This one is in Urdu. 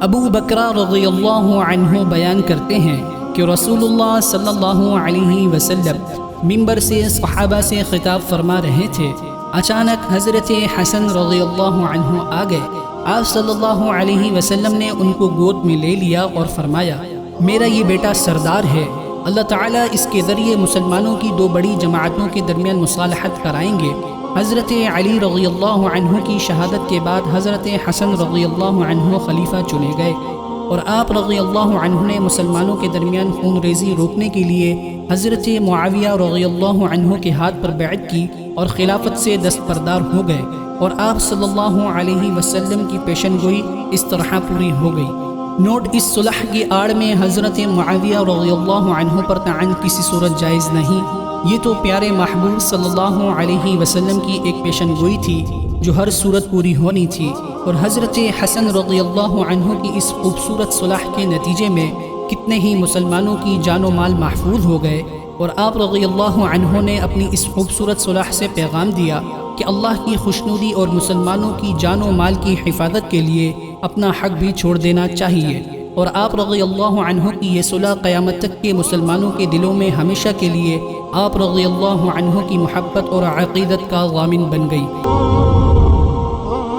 ابو بکر رضی اللہ عنہ بیان کرتے ہیں کہ رسول اللہ صلی اللہ علیہ وسلم منبر سے صحابہ سے خطاب فرما رہے تھے۔ اچانک حضرت حسن رضی اللہ عنہ آ گئے۔ آپ صلی اللہ علیہ وسلم نے ان کو گود میں لے لیا اور فرمایا، میرا یہ بیٹا سردار ہے، اللہ تعالیٰ اس کے ذریعے مسلمانوں کی دو بڑی جماعتوں کے درمیان مصالحت کرائیں گے۔ حضرت علی رضی اللہ عنہ کی شہادت کے بعد حضرت حسن رضی اللہ عنہ خلیفہ چنے گئے، اور آپ رضی اللہ عنہ نے مسلمانوں کے درمیان خون ریزی روکنے کے لیے حضرت معاویہ رضی اللہ عنہ کے ہاتھ پر بیعت کی اور خلافت سے دستبردار ہو گئے، اور آپ صلی اللہ علیہ وسلم کی پیشن گوئی اس طرح پوری ہو گئی۔ نوٹ: اس صلح کی آڑ میں حضرت معاویہ رضی اللہ عنہ پر طعن کسی صورت جائز نہیں، یہ تو پیارے محبوب صلی اللہ علیہ وسلم کی ایک پیشن گوئی تھی جو ہر صورت پوری ہونی تھی، اور حضرت حسن رضی اللہ عنہ کی اس خوبصورت صلح کے نتیجے میں کتنے ہی مسلمانوں کی جان و مال محفوظ ہو گئے، اور آپ رضی اللہ عنہ نے اپنی اس خوبصورت صلح سے پیغام دیا کہ اللہ کی خوشنودی اور مسلمانوں کی جان و مال کی حفاظت کے لیے اپنا حق بھی چھوڑ دینا چاہیے، اور آپ رضی اللہ عنہ کی یہ صلح قیامت تک کے مسلمانوں کے دلوں میں ہمیشہ کے لیے آپ رضی اللہ عنہ کی محبت اور عقیدت کا ضامن بن گئی۔